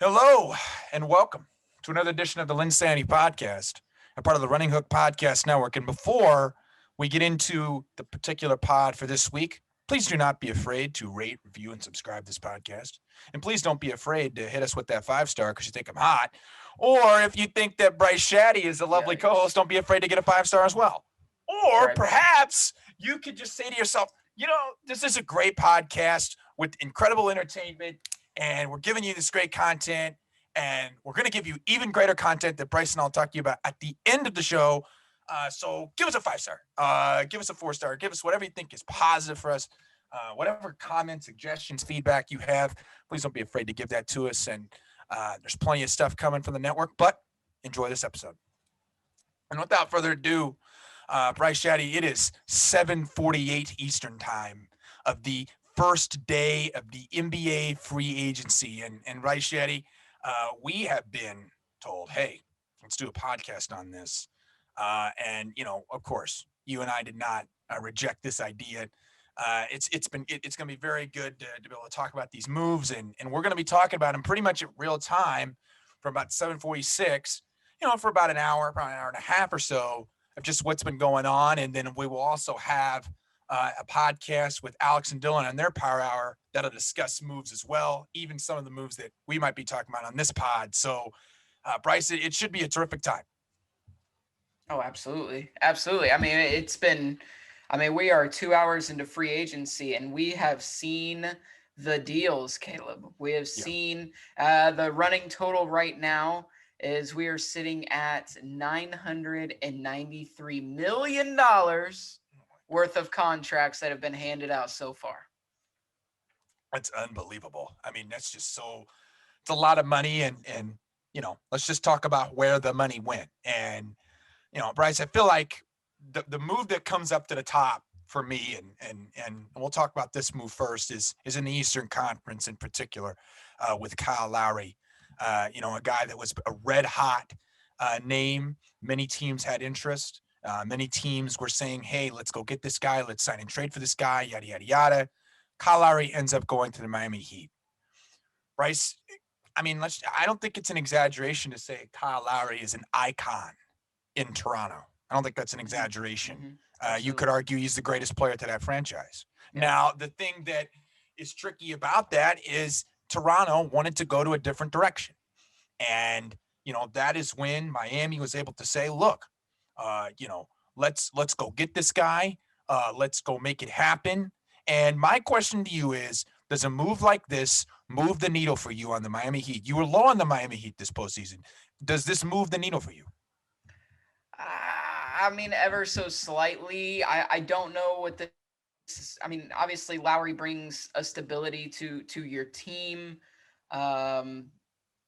Hello and welcome to another edition of the LynnSanity podcast, a part of the Running Hook Podcast Network. And before we get into the particular pod for this week, please do not be afraid to rate, review, and subscribe this podcast. And please don't be afraid to hit us with that 5-star because you think I'm hot. Or if you think that Bryce Shadday is a lovely Yikes. co-host, don't be afraid to get a 5-star as well. Or Right back. perhaps you could just say to yourself, this is a great podcast with incredible entertainment, and we're giving you this great content, and we're going to give you even greater content that Bryce and I'll talk to you about at the end of the show. So give us a 5-star, give us a 4-star, give us whatever you think is positive for us, whatever comments, suggestions, feedback you have. Please don't be afraid to give that to us. And there's plenty of stuff coming from the network, but enjoy this episode. And without further ado, Bryce Shadday, it is 7:48 Eastern time of the first day of the NBA free agency. And Bryce Shadday, we have been told, hey, let's do a podcast on this. And of course, you and I did not reject this idea. It's going to be very good to be able to talk about these moves, and we're going to be talking about them pretty much at real time from about 7:46, for about an hour, probably an hour and a half or so of just what's been going on. And then we will also have a podcast with Alex and Dylan on their Power Hour that'll discuss moves as well, even some of the moves that we might be talking about on this pod. So, Bryce, it should be a terrific time. Oh, absolutely. Absolutely. We are 2 hours into free agency and we have seen the deals, Caleb. We have Yeah. seen the running total right now is we are sitting at $993 million worth of contracts that have been handed out so far. That's unbelievable. I mean, that's just it's a lot of money. And let's just talk about where the money went. And, Bryce, I feel like the move that comes up to the top for me, and we'll talk about this move first, is in the Eastern Conference in particular, with Kyle Lowry, a guy that was a red hot name. Many teams had interest. Many teams were saying, hey, let's go get this guy. Let's sign and trade for this guy, yada, yada, yada. Kyle Lowry ends up going to the Miami Heat. Bryce, I don't think it's an exaggeration to say Kyle Lowry is an icon in Toronto. I don't think that's an exaggeration. You could argue he's the greatest player to that franchise. Yeah. Now, the thing that is tricky about that is Toronto wanted to go to a different direction. And, that is when Miami was able to say, look, let's go get this guy. Let's go make it happen. And my question to you is, does a move like this move the needle for you on the Miami Heat? You were low on the Miami Heat this postseason. Does this move the needle for you? Ever so slightly. I don't know what this. Obviously Lowry brings a stability to your team.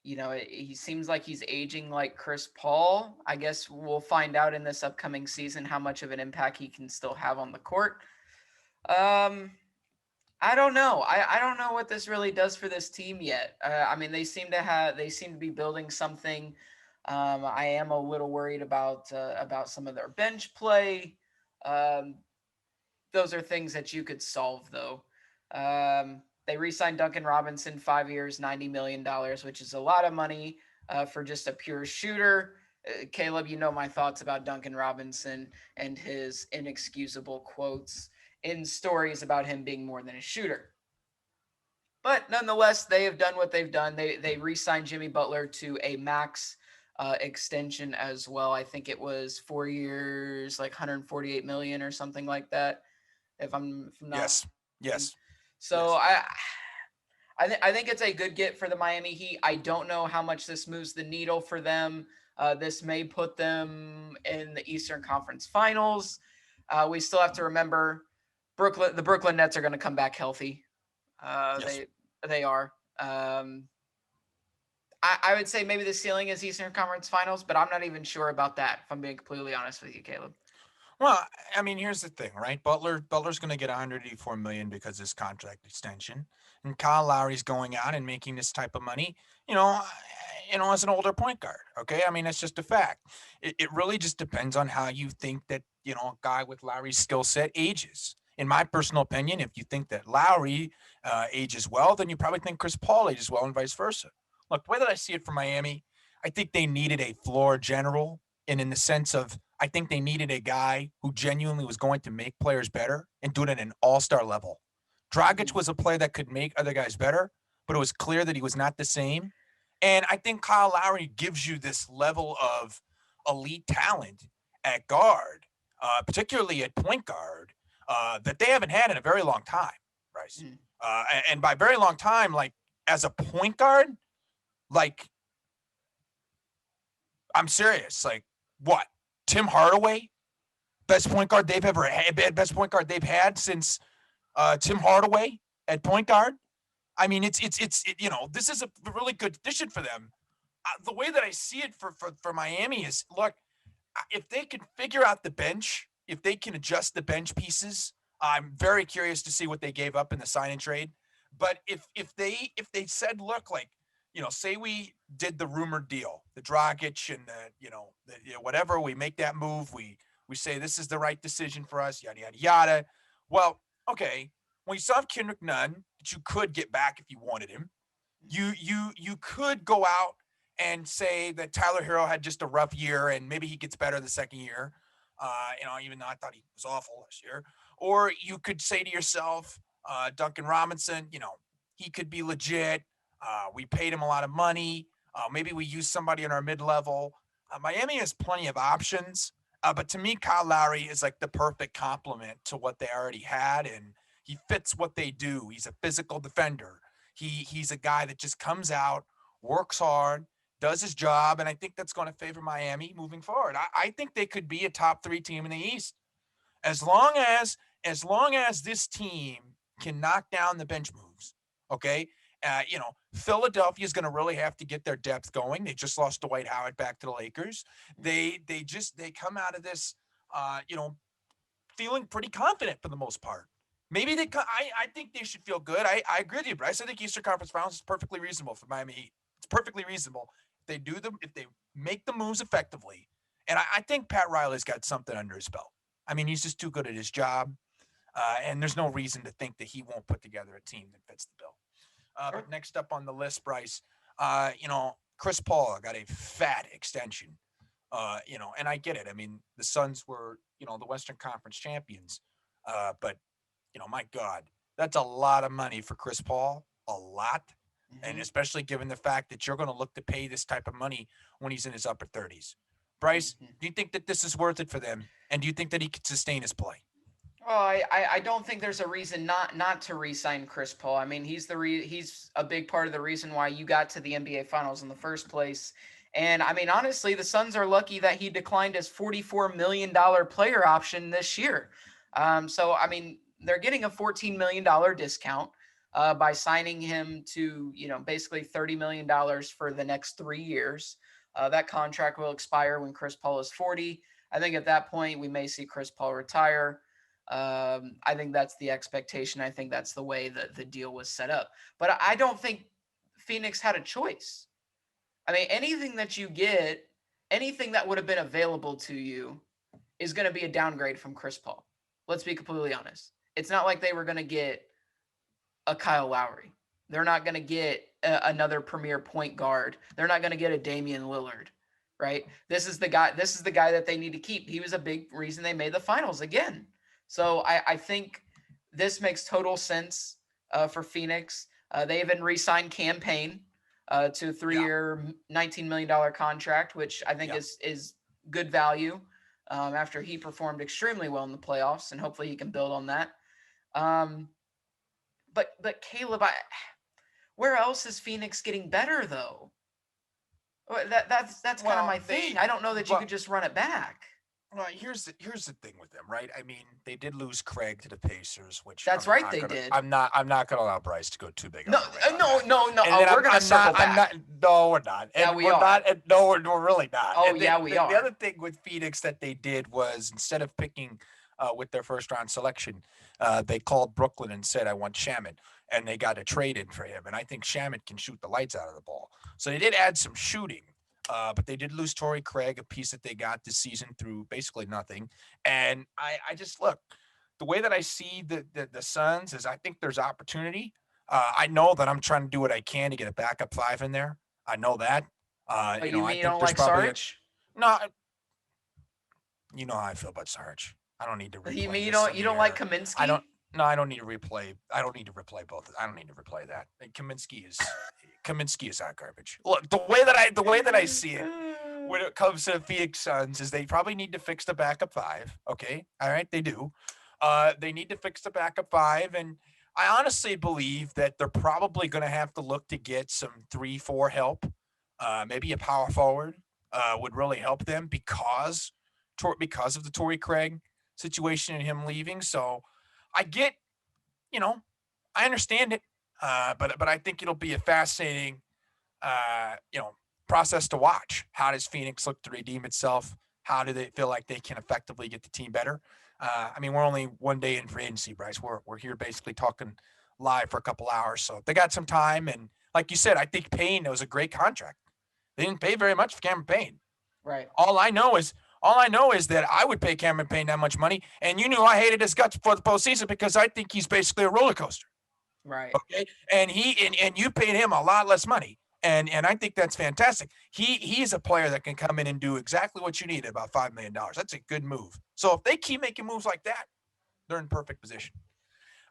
He seems like he's aging like Chris Paul. I guess we'll find out in this upcoming season how much of an impact he can still have on the court. I don't know. I don't know what this really does for this team yet. They seem to be building something. I am a little worried about some of their bench play. Those are things that you could solve, though. They re-signed Duncan Robinson, 5 years, $90 million, which is a lot of money for just a pure shooter. Caleb, you know my thoughts about Duncan Robinson and his inexcusable quotes in stories about him being more than a shooter. But nonetheless, they have done what they've done. They re-signed Jimmy Butler to a max extension as well. I think it was 4 years, like 148 million or something like that. If I'm not. Yes. So yes. I think it's a good get for the Miami Heat. I don't know how much this moves the needle for them. This may put them in the Eastern Conference Finals. We still have to remember the Brooklyn Nets are going to come back healthy. Yes. They are. I would say maybe the ceiling is Eastern Conference Finals, but I'm not even sure about that, if I'm being completely honest with you, Caleb. Well, here's the thing, right? Butler's going to get $184 million because of his contract extension, and Kyle Lowry's going out and making this type of money, as an older point guard. Okay, that's just a fact. It really just depends on how you think that a guy with Lowry's skill set ages. In my personal opinion, if you think that Lowry ages well, then you probably think Chris Paul ages well, and vice versa. look, the way that I see it for Miami, I think they needed a floor general, and in the sense of I think they needed a guy who genuinely was going to make players better and do it at an all-star level. Dragic Mhm. was a player that could make other guys better, but it was clear that he was not the same. And I think Kyle Lowry gives you this level of elite talent at guard, particularly at point guard, that they haven't had in a very long time, Bryce. Mhm. And by very long time, like as a point guard, like I'm serious. Like what? Tim Hardaway, best point guard they've ever had, best point guard they've had since Tim Hardaway at point guard. I mean, this is a really good addition for them. The way that I see it for Miami is, look, if they can figure out the bench, if they can adjust the bench pieces, I'm very curious to see what they gave up in the sign and trade. But if they said, look, like, say we did the rumored deal, the Dragic and whatever, we make that move, we say this is the right decision for us, yada yada yada. Well, okay, when you still have Kendrick Nunn that you could get back if you wanted him, you could go out and say that Tyler Hero had just a rough year and maybe he gets better the second year. Even though I thought he was awful last year. Or you could say to yourself, Duncan Robinson, he could be legit. We paid him a lot of money. Maybe we use somebody in our mid-level. Miami has plenty of options. But to me, Kyle Lowry is like the perfect complement to what they already had. And he fits what they do. He's a physical defender. He's a guy that just comes out, works hard, does his job, and I think that's going to favor Miami moving forward. I think they could be a top 3 team in the East as long as this team can knock down the bench moves. Okay, Philadelphia is going to really have to get their depth going. They just lost Dwight Howard back to the Lakers. They come out of this, feeling pretty confident for the most part. Maybe I think they should feel good. I agree with you, Bryce. I think Eastern Conference Finals is perfectly reasonable for Miami Heat. It's perfectly reasonable if they do them, if they make the moves effectively. And I think Pat Riley's got something under his belt. I mean, he's just too good at his job, and there's no reason to think that he won't put together a team that fits the bill. Sure. But next up on the list, Bryce, Chris Paul got a fat extension. And I get it. I mean, the Suns were, the Western Conference champions, but my God, that's a lot of money for Chris Paul, a lot. And Mhm. especially given the fact that you're going to look to pay this type of money when he's in his upper 30s. Bryce, Mhm. do you think that this is worth it for them? And do you think that he could sustain his play? Well, I don't think there's a reason not to re-sign Chris Paul. I mean, he's a big part of the reason why you got to the NBA Finals in the first place. And I mean, honestly, the Suns are lucky that he declined his $44 million player option this year. So I mean, they're getting a $14 million discount by signing him to basically $30 million for the next 3 years. That contract will expire when Chris Paul is 40. I think at that point we may see Chris Paul retire. I think that's the expectation. I think that's the way that the deal was set up. But I don't think Phoenix had a choice. I mean, anything that you get, anything that would have been available to you is going to be a downgrade from Chris Paul. Let's be completely honest. It's not like they were going to get a Kyle Lowry. They're not going to get another premier point guard. They're not going to get a Damian Lillard, right? This is the guy. This is the guy that they need to keep. He was a big reason they made the finals again. So I think this makes total sense for Phoenix. They even re-signed Cam Payne to a Yeah, three-year, $19 million contract, which I think yeah. is good value after he performed extremely well in the playoffs, and hopefully he can build on that. Um, but Caleb, where else is Phoenix getting better though? That's kind of Well, my thing. I don't know that you could just run it back. here's the thing with them, right? I mean, they did lose Craig to the Pacers, which That's right, they did. I'm not gonna allow Bryce to go too big on No, a limb on no, that. no, no. And Oh, then we're gonna circle I'm back. not. No, we're not. Yeah, And we we're are. not. And no, we're really not. Oh, And yeah, we the are. other thing with Phoenix that they did was instead of picking with their first round selection, they called Brooklyn and said, "I want Shaman," and they got a trade in for him. And I think Shaman can shoot the lights out of the ball. So they did add some shooting. But they did lose Torrey Craig, a piece that they got this season through basically nothing. And I just look, the way that I see the Suns is I think there's opportunity. I know that I'm trying to do what I can to get a backup 5 in there. I know that. But you I mean you think don't there's like probably Sarge? no. You know how I feel about Sarge. I don't need to You replay mean this in you don't like here. I don't. Kaminsky? No, I don't need to replay. I don't need to replay both. I don't need to replay that. And Kaminsky is hot garbage. Look, the way that I see it when it comes to the Phoenix Suns is they probably need to fix the backup five. Okay, all right, they do. They need to fix the backup five, and I honestly believe that they're probably going to have to look to get some 3-4 help. Maybe a power forward would really help them because of the Torrey Craig situation and him leaving. So I get, you know, I understand it, but I think it'll be a fascinating, uh, you know, process to watch. How does Phoenix look to redeem itself? How do they feel like they can effectively get the team better? I mean, we're only one day in free agency, Bryce. We're here basically talking live for a couple hours, so they got some time. And like you said, I think Payne was a great contract. They didn't pay very much for Cameron Payne. Right. All I know is that I would pay Cameron Payne that much money, and you knew I hated his guts for the postseason because I think he's basically a roller coaster. Right. Okay, and you paid him a lot less money, and I think that's fantastic. He's a player that can come in and do exactly what you need at about $5 million. That's a good move. So if they keep making moves like that, they're in perfect position.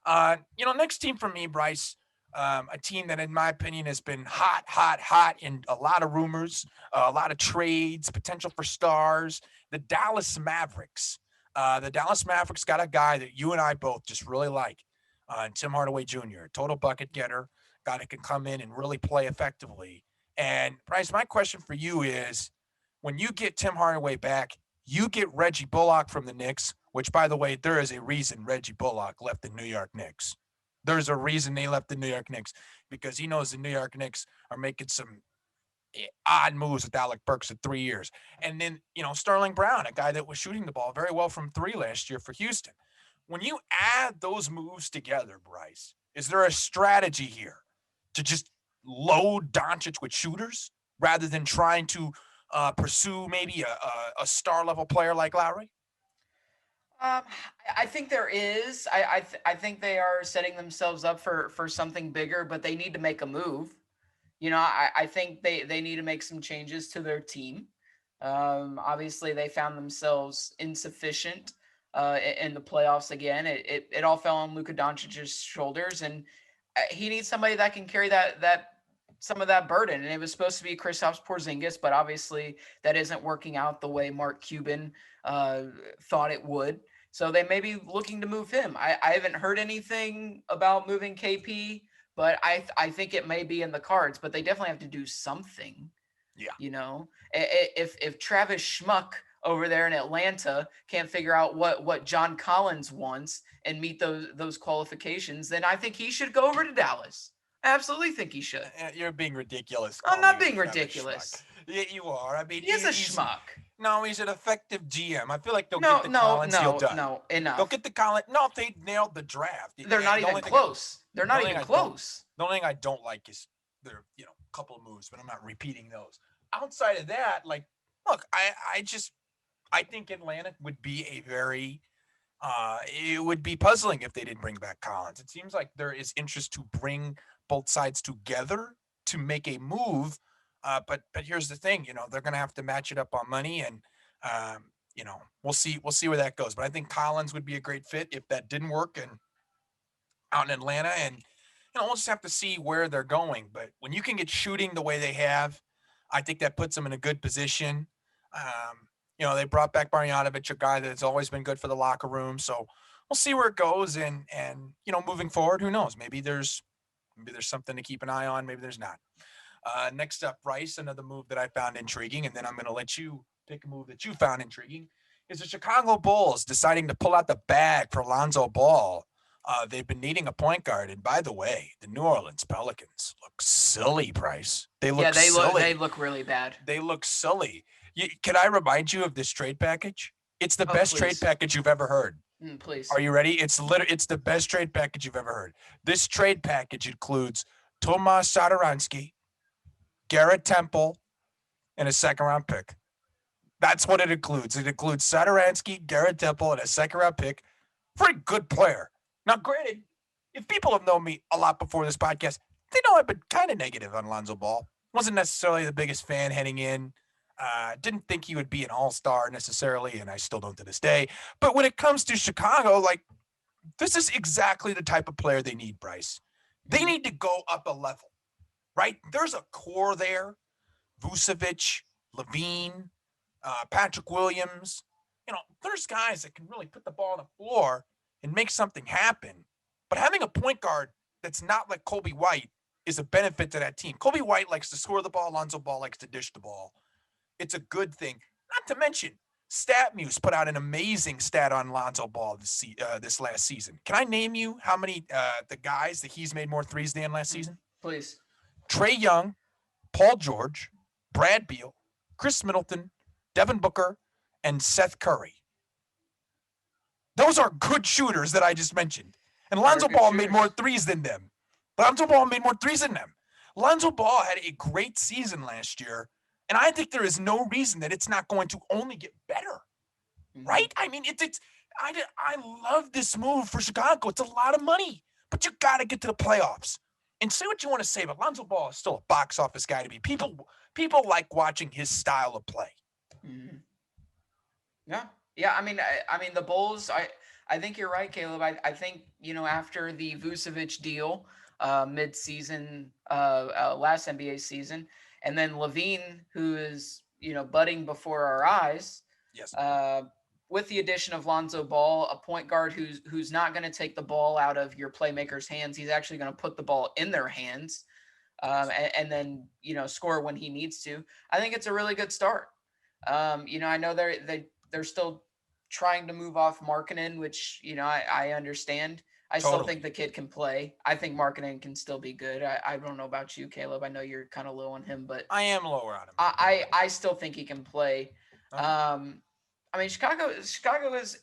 Next team for me, Bryce, a team that, in my opinion, has been hot, hot, hot in a lot of rumors, a lot of trades, potential for stars. The Dallas Mavericks. The Dallas Mavericks got a guy that you and I both just really like, Tim Hardaway Jr., total bucket getter, guy that can come in and really play effectively. And Bryce, my question for you is, when you get Tim Hardaway back, you get Reggie Bullock from the Knicks, which, by the way, there is a reason Reggie Bullock left the New York Knicks. There's a reason they left the New York Knicks because he knows the New York Knicks are making some odd moves with Alec Burks at 3 years. And then, Sterling Brown, a guy that was shooting the ball very well from three last year for Houston. When you add those moves together, Bryce, is there a strategy here to just load Doncic with shooters rather than trying to pursue maybe a star level player like Lowry? Um, I think there is. I think they are setting themselves up for something bigger, but they need to make a move. I think they need to make some changes to their team. Obviously, they found themselves insufficient in the playoffs again. It all fell on Luka Doncic's shoulders, and he needs somebody that can carry that some of that burden. And it was supposed to be Kristaps Porzingis, but obviously that isn't working out the way Mark Cuban thought it would. So they may be looking to move him. I haven't heard anything about moving KP, but I think it may be in the cards. But they definitely have to do something. Yeah. If Travis Schmuck over there in Atlanta can't figure out what John Collins wants and meet those qualifications, then I think he should go over to Dallas. I absolutely think he should. You're being ridiculous. I'm not calling him being Travis ridiculous. Schmuck. Yeah, you are. I mean, He's a he's schmuck. no, he's an effective GM. I feel like they'll No, get the no, Collins deal no, done. no. They'll Enough. get the Collins. No, if they nailed the draft. They're not even close. They're not even close. The only thing I don't like is their, couple of moves, but I'm not repeating those. Outside of that, like, look, I think Atlanta would be it would be puzzling if they didn't bring back Collins. It seems like there is interest to bring both sides together to make a move. But here's the thing, they're going to have to match it up on money, and we'll see where that goes. But I think Collins would be a great fit if that didn't work and out in Atlanta, and we'll just have to see where they're going. But when you can get shooting the way they have, I think that puts them in a good position. They brought back Marjanovic, a guy that's always been good for the locker room. So we'll see where it goes. And moving forward, who knows? Maybe there's something to keep an eye on. Maybe there's not. Next up, Bryce, another move that I found intriguing, and then I'm going to let you pick a move that you found intriguing, is the Chicago Bulls deciding to pull out the bag for Lonzo Ball. They've been needing a point guard, and by the way, the New Orleans Pelicans look silly, Bryce. They look silly. They look really bad. They look silly. Can I remind you of this trade package? It's the best trade package you've ever heard. Please. Are you ready? It's the best trade package you've ever heard. This trade package includes Tomas Satoransky, Garrett Temple, and a second-round pick. That's what it includes. It includes Satoransky, Garrett Temple, and a second-round pick for a good player. Now, granted, if people have known me a lot before this podcast, they know I've been kind of negative on Lonzo Ball. Wasn't necessarily the biggest fan heading in. Didn't think he would be an all-star necessarily, and I still don't to this day. But when it comes to Chicago, like, this is exactly the type of player they need, Bryce. They need to go up a level, right? There's a core there. Vucevic, Levine, Patrick Williams. There's guys that can really put the ball on the floor and make something happen. But having a point guard that's not like Kobe White is a benefit to that team. Kobe White likes to score the ball. Lonzo Ball likes to dish the ball. It's a good thing. Not to mention, StatMuse put out an amazing stat on Lonzo Ball this last season. Can I name you how many the guys that he's made more threes than last season? Please. Trae Young, Paul George, Brad Beal, Chris Middleton, Devin Booker, and Seth Curry. Those are good shooters that I just mentioned. And Lonzo Ball made more threes than them. Lonzo Ball had a great season last year, and I think there is no reason that it's not going to only get better. Right? I mean, I love this move for Chicago. It's a lot of money, but you got to get to the playoffs. And say what you want to say, but Lonzo Ball is still a box office guy to me. People like watching his style of play. Mm-hmm. Yeah. I mean, the Bulls. I think you're right, Caleb. I think after the Vucevic deal, mid-season, last NBA season, and then Levine, who is budding before our eyes. Yes. With the addition of Lonzo Ball, a point guard who's not going to take the ball out of your playmakers' hands. He's actually going to put the ball in their hands, and then score when he needs to. I think it's a really good start. I know they're still trying to move off Markkanen, which I understand. I still think the kid can play. I think Markkanen can still be good. I don't know about you, Caleb. I know you're kind of low on him, but I am lower on him. I still think he can play. I mean, Chicago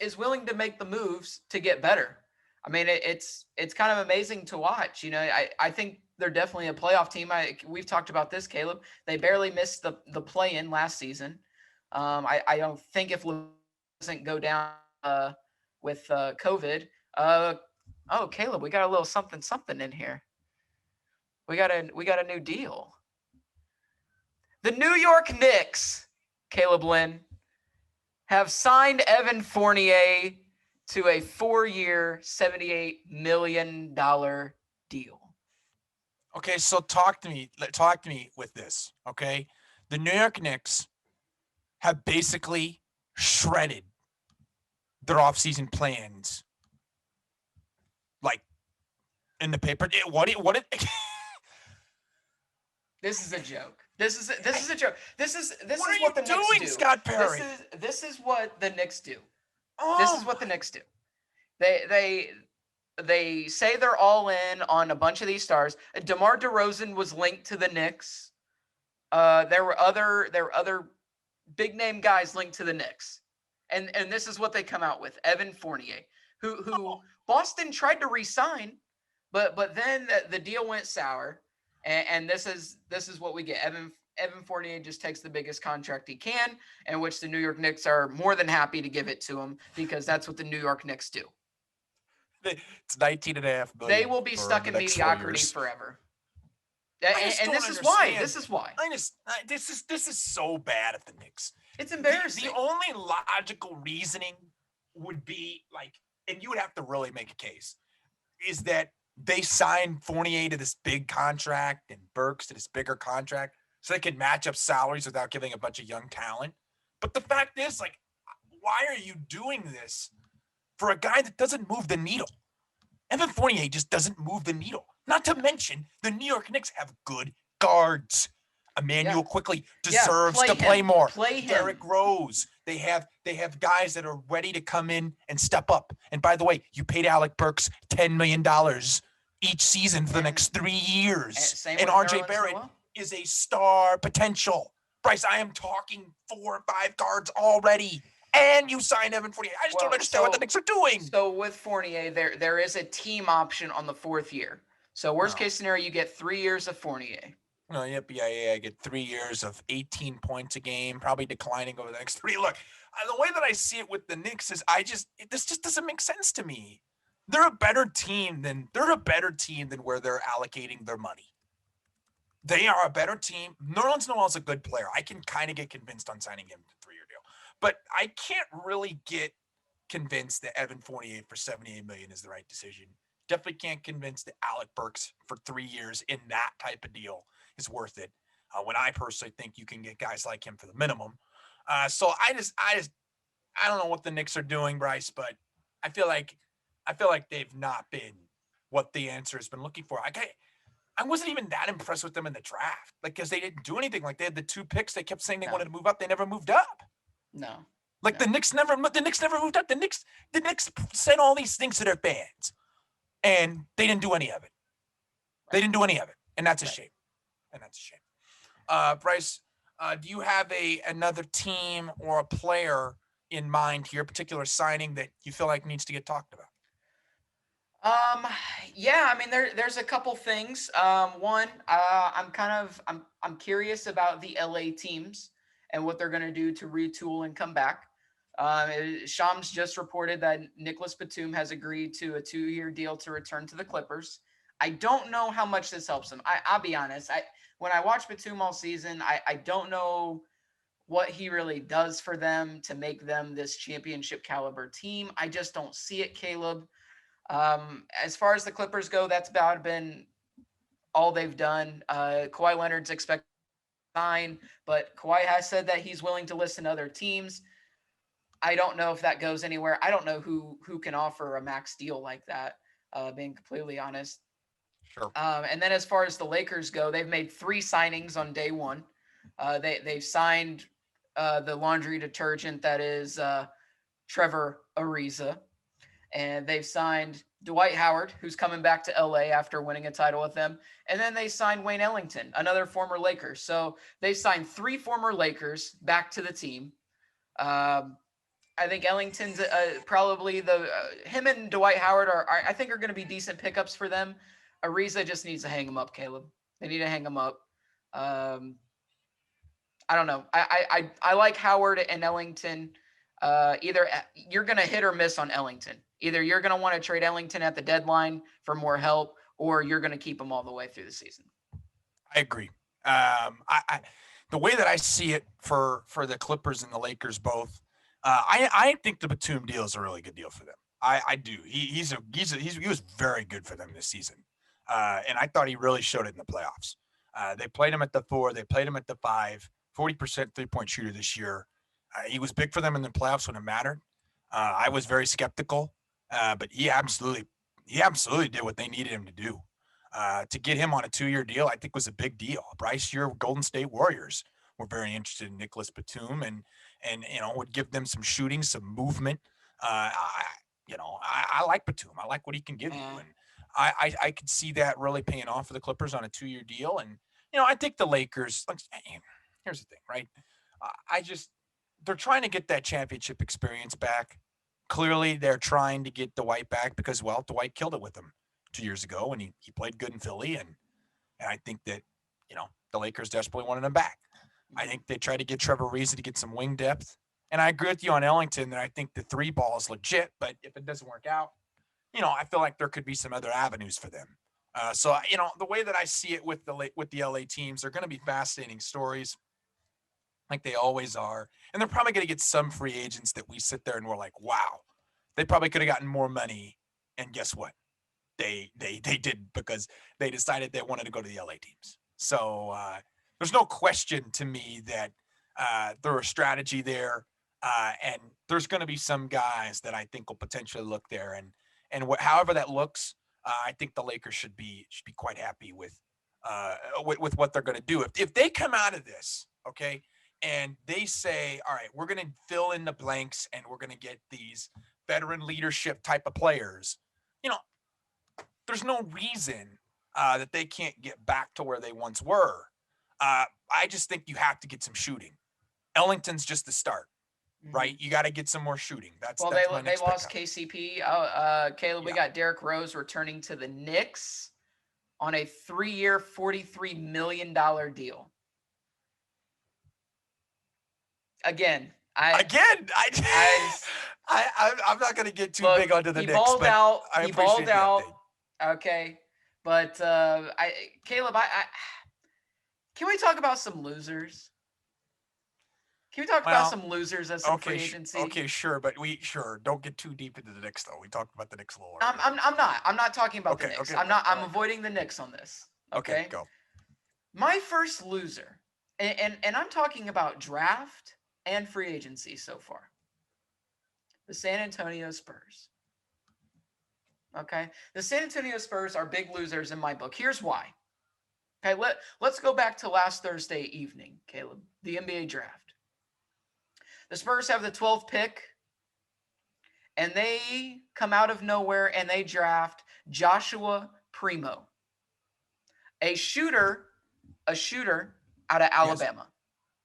is willing to make the moves to get better. I mean, it's kind of amazing to watch. I think they're definitely a playoff team. We've talked about this, Caleb. They barely missed the play-in last season. I don't think if Lou doesn't go down with COVID. Oh, Caleb, we got a little something in here. We got a new deal. The New York Knicks, Caleb Lynn, have signed Evan Fournier to a 4-year, $78 million deal. Okay, so talk to me with this, okay? The New York Knicks have basically shredded their offseason plans, like, in the paper. This is a joke. This is a joke. This is what the Knicks do, Scott Perry. This is what the Knicks do. Oh. This is what the Knicks do. They say they're all in on a bunch of these stars. DeMar DeRozan was linked to the Knicks. There were other big name guys linked to the Knicks, and this is what they come out with: Evan Fournier, who Boston tried to re-sign, but then the deal went sour. And this is what we get. Evan Fournier just takes the biggest contract he can, in which the New York Knicks are more than happy to give it to him, because that's what the New York Knicks do. It's $19.5 million. They will be stuck in mediocrity forever. And this is why. This is why. This is so bad at the Knicks. It's embarrassing. The only logical reasoning would be and you would have to really make a case, is that they signed Fournier to this big contract and Burks to this bigger contract so they could match up salaries without giving a bunch of young talent. But the fact is, why are you doing this for a guy that doesn't move the needle? Evan Fournier just doesn't move the needle. Not to mention, the New York Knicks have good guards. Emmanuel quickly deserves to play more. Derrick Rose. They have guys that are ready to come in and step up. And by the way, you paid Alec Burks $10 million each season for the next 3 years. And RJ Barrett is a star potential. Bryce, I am talking 4 or 5 guards already. And you sign Evan Fournier. I just don't understand what the Knicks are doing. So with Fournier, there is a team option on the 4th year. So worst case scenario, you get 3 years of Fournier. No, yep, yeah. I get 3 years of 18 points a game, probably declining over the next 3. Look, the way that I see it with the Knicks is this just doesn't make sense to me. They're a better team than where they're allocating their money. They are a better team. Nerlens Noel's a good player. I can kind of get convinced on signing him to a 3-year deal, but I can't really get convinced that Evan Fournier for $78 million is the right decision. Definitely can't convince that Alec Burks for 3 years in that type of deal is worth it. When I personally think you can get guys like him for the minimum. So I don't know what the Knicks are doing, Bryce, but I feel like they've not been what the answer has been looking for. I wasn't even that impressed with them in the draft, like, because they didn't do anything. Like, they had the 2 picks. They kept saying they wanted to move up. They never moved up. No. Like, the Knicks never moved up. The Knicks said all these things to their fans, and they didn't do any of it. They didn't do any of it, and that's a shame. Bryce, do you have another team or a player in mind here, a particular signing that you feel like needs to get talked about? Yeah, I mean, there's a couple things. One, I'm curious about the LA teams and what they're going to do to retool and come back. Shams just reported that Nicholas Batum has agreed to a 2-year deal to return to the Clippers. I don't know how much this helps him. I'll be honest. When I watch Batum all season, I don't know what he really does for them to make them this championship caliber team. I just don't see it, Caleb. As far as the Clippers go, that's about been all they've done. Kawhi Leonard's expected to sign, but Kawhi has said that he's willing to listen to other teams. I don't know if that goes anywhere. I don't know who can offer a max deal like that, being completely honest. Sure. And then as far as the Lakers go, they've made 3 signings on day one. They've signed the laundry detergent that is Trevor Ariza. And they've signed Dwight Howard, who's coming back to LA after winning a title with them. And then they signed Wayne Ellington, another former Laker. So they signed 3 former Lakers back to the team. I think Ellington's probably him and Dwight Howard are I think are going to be decent pickups for them. Ariza just needs to hang him up, Caleb. They need to hang him up. I don't know. I like Howard and Ellington. Either you're going to hit or miss on Ellington. Either you're going to want to trade Ellington at the deadline for more help, or you're going to keep him all the way through the season. I agree. The way that I see it for the Clippers and the Lakers both, I think the Batum deal is a really good deal for them. I do. He was very good for them this season, and I thought he really showed it in the playoffs. They played him at the 4, they played him at the 5, 40% 3-point shooter this year. He was big for them in the playoffs when it mattered. I was very skeptical, but he absolutely did what they needed him to do. To get him on a 2-year deal, I think was a big deal. Bryce, your Golden State Warriors were very interested in Nicholas Batum, and would give them some shooting, some movement. I like Batum. I like what he can give you, and I could see that really paying off for the Clippers on a 2-year deal. And I think the Lakers. Here's the thing, right? They're trying to get that championship experience back. Clearly, they're trying to get Dwight back because, well, Dwight killed it with them 2 years ago, and he played good in Philly, and I think that the Lakers desperately wanted him back. I think they tried to get Trevor Ariza to get some wing depth, and I agree with you on Ellington that I think the 3 ball is legit, but if it doesn't work out, I feel like there could be some other avenues for them. So the way that I see it with the LA teams, they're going to be fascinating stories, like they always are, and they're probably going to get some free agents that we sit there and we're like, wow, they probably could have gotten more money, and guess what? They did, because they decided they wanted to go to the LA teams. So there's no question to me that there's a strategy there, and there's going to be some guys that I think will potentially look there, and however that looks, I think the Lakers should be quite happy with what they're going to do if they come out of this, okay, and they say, all right, we're going to fill in the blanks and we're going to get these veteran leadership type of players. There's no reason that they can't get back to where they once were. I just think you have to get some shooting. Ellington's just the start, right? You got to get some more shooting. That's they lost KCP. Caleb, we got Derrick Rose returning to the Knicks on a 3-year, $43 million deal. I'm not going to get too big onto the Knicks. He balled out. Okay, but Caleb, Can we talk about some losers? Can we talk about Well, some losers as some okay, free agency? okay, sure, but don't get too deep into the Knicks though. We talked about the Knicks a little I'm, earlier. I'm, I'm not. I'm not talking about the Okay, Knicks. okay, I'm not. all I'm right, go. avoiding the Knicks on this. Okay, Okay. go. My first loser, and I'm talking about draft and free agency so far. The San Antonio Spurs. Okay. The San Antonio Spurs are big losers in my book. Here's why. Okay, let's go back to last Thursday evening, Caleb, the NBA draft. The Spurs have the 12th pick, and they come out of nowhere and they draft Joshua Primo, a shooter, out of Yes, Alabama.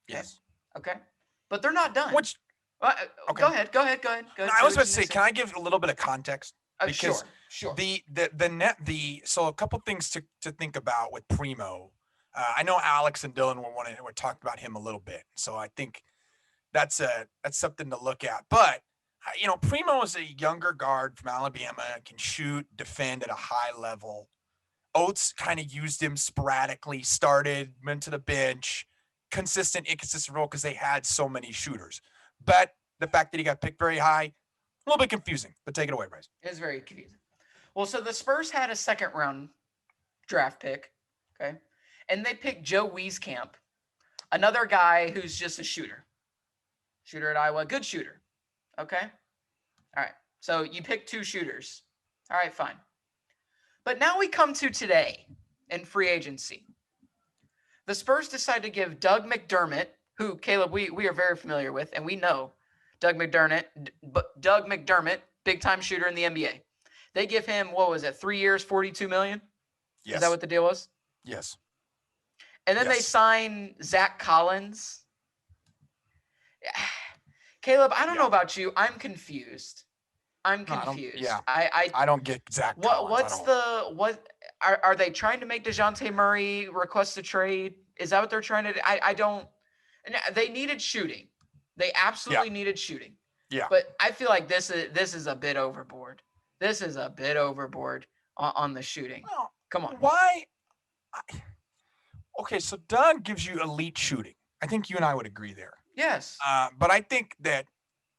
Okay, yes. okay, but they're not done. Which Go okay. ahead. No, I Say was what about you to gonna say, say. can I give a little bit of context? Because Sure. so a couple things to think about with Primo. I know Alex and Dylan were talking about him a little bit, so I think that's something to look at. But Primo is a younger guard from Alabama, can shoot, defend at a high level. Oates kind of used him sporadically, started, went to the bench, inconsistent role because they had so many shooters. But the fact that he got picked very high, a little bit confusing. But take it away, Bryce. It's very confusing. Well, so the Spurs had a second round draft pick, okay, and they picked Joe Wieskamp, another guy who's just a shooter at Iowa, good shooter. Okay. All right. So you pick two shooters. All right, fine. But now we come to today in free agency. The Spurs decide to give Doug McDermott, who Caleb we are very familiar with, and we know Doug McDermott, big time shooter in the NBA. They give him, what was it, 3 years, $42 million? Yes. Is that what the deal was? Yes. And then they sign Zach Collins. Caleb, I don't know about you. I'm confused. I'm confused. No, I don't get Zach Collins. What are they trying to make DeJounte Murray request a trade? Is that what they're trying to do? I don't. They needed shooting. They absolutely needed shooting. Yeah. But I feel like this is a bit overboard. This is a bit overboard on the shooting. Well, come on. Why? Okay, so Doug gives you elite shooting. I think you and I would agree there. Yes. But I think that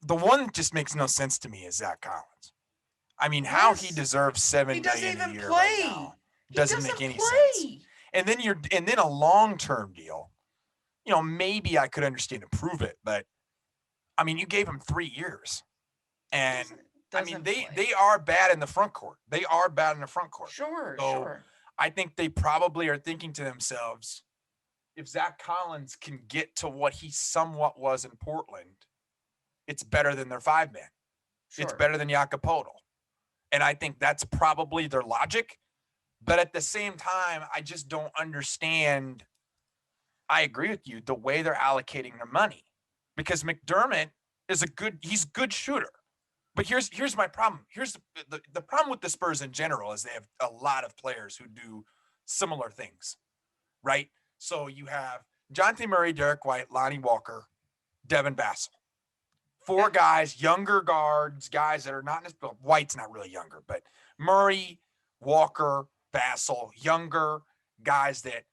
the one that just makes no sense to me is Zach Collins. I mean, how he deserves $7 million a year right now doesn't make any sense. And then a long-term deal. Maybe I could understand and prove it, but I mean, you gave him 3 years, and they are bad in the front court. They are bad in the front court. Sure. I think they probably are thinking to themselves, if Zach Collins can get to what he somewhat was in Portland, it's better than their 5-man. It's better than Jakob Poeltl. And I think that's probably their logic. But at the same time, I just don't understand. I agree with you, the way they're allocating their money. Because McDermott is he's a good shooter. But here's my problem. Here's the problem with the Spurs in general is they have a lot of players who do similar things, right? So you have Jonte Murray, Derrick White, Lonnie Walker, Devin Vassell. 4 guys, younger guards, guys that are not necessarily, White's not really younger, but Murray, Walker, Vassell, younger guys that,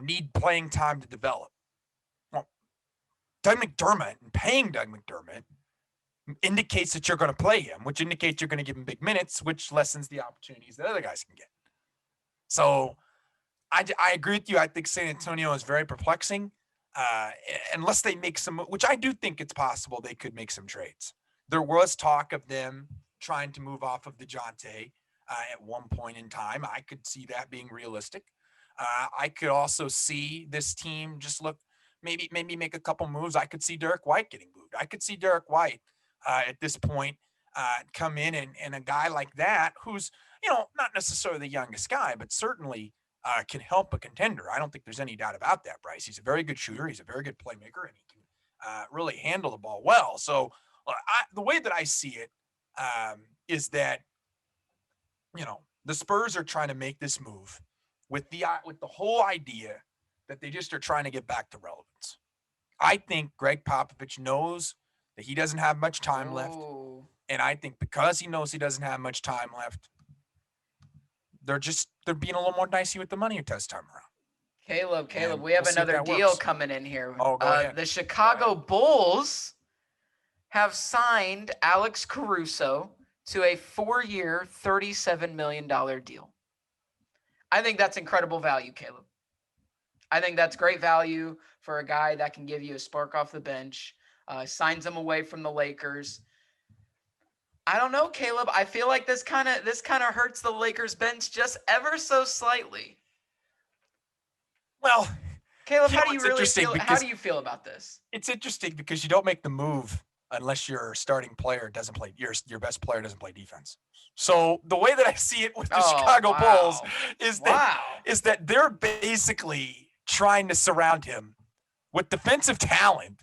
need playing time to develop. Well, Doug McDermott and paying Doug McDermott indicates that you're going to play him, which indicates you're going to give him big minutes, which lessens the opportunities that other guys can get. So I agree with you. I think San Antonio is very perplexing. Unless they make some, which I do think it's possible they could make some trades. There was talk of them trying to move off of DeJounte at one point in time. I could see that being realistic. I could also see this team just maybe make a couple moves. I could see Derrick White getting moved. I could see Derrick White at this point come in and a guy like that who's, not necessarily the youngest guy, but certainly can help a contender. I don't think there's any doubt about that, Bryce. He's a very good shooter. He's a very good playmaker, and he can really handle the ball well. So the way that I see it is that, the Spurs are trying to make this move with the whole idea that they just are trying to get back to relevance. I think Greg Popovich knows that he doesn't have much time left. And I think because he knows he doesn't have much time left, they're being a little more dicey with the money this time around. Caleb, And we have we'll see if another that deal works. coming in here. Oh, go ahead. The Chicago Bulls have signed Alex Caruso to a 4-year, $37 million deal. I think that's incredible value, Caleb. I think that's great value for a guy that can give you a spark off the bench, signs him away from the Lakers. I don't know, Caleb. I feel like this kind of hurts the Lakers bench just ever so slightly. Well, Caleb, you know, how do you it's really interesting feel? How because do you feel about this? it's interesting because you don't make the move unless your starting player doesn't play, your best player doesn't play defense. So the way that I see it with the Chicago Bulls is that they're basically trying to surround him with defensive talent,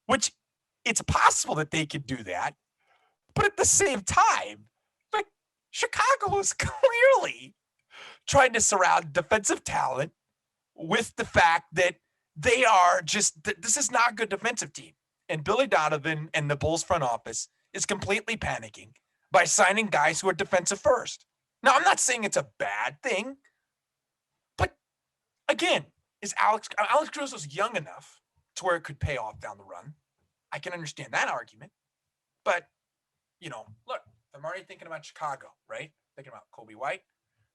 which it's possible that they could do that. But at the same time, like, Chicago is clearly trying to surround defensive talent with the fact that they are just, this is not a good defensive team. And Billy Donovan and the Bulls front office is completely panicking by signing guys who are defensive first. Now, I'm not saying it's a bad thing, but again, is Alex Caruso's young enough to where it could pay off down the run. I can understand that argument, but you know, look, I'm already thinking about Chicago, right? Thinking about Kobe White,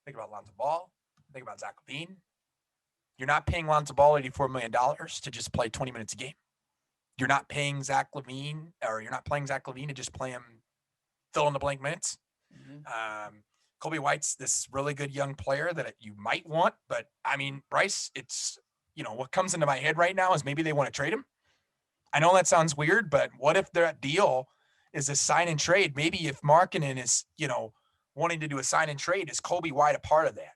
thinking about Lonzo Ball, thinking about Zach LaVine. You're not paying Lonzo Ball $84 million to just play 20 minutes a game. You're not paying Zach LaVine, or you're not playing Zach LaVine to just play him fill in the blank minutes. Mm-hmm. Kobe White's this really good young player that you might want, but I mean, Bryce, it's, you know, what comes into my head right now is maybe they want to trade him. I know that sounds weird, but what if their deal is a sign and trade? Maybe if Markkanen is, you know, wanting to do a sign and trade, is Kobe White a part of that?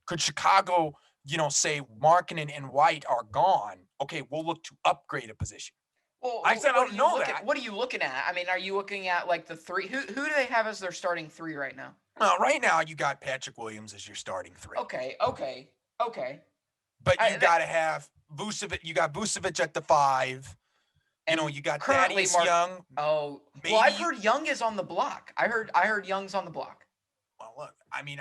Could Chicago, you know, say Markkanen and White are gone? Okay, we'll look to upgrade a position. Well, I said I don't know that. What are you looking at? I mean, are you looking at like the three? Who do they have as their starting three right now? Well, right now you got Patrick Williams as your starting three. Okay. But you got to have Vucevic. You got Vucevic at the 5. You know, you got Thaddeus Young. Oh, well, I've heard Young is on the block. I heard Young's on the block. Well, look, I mean,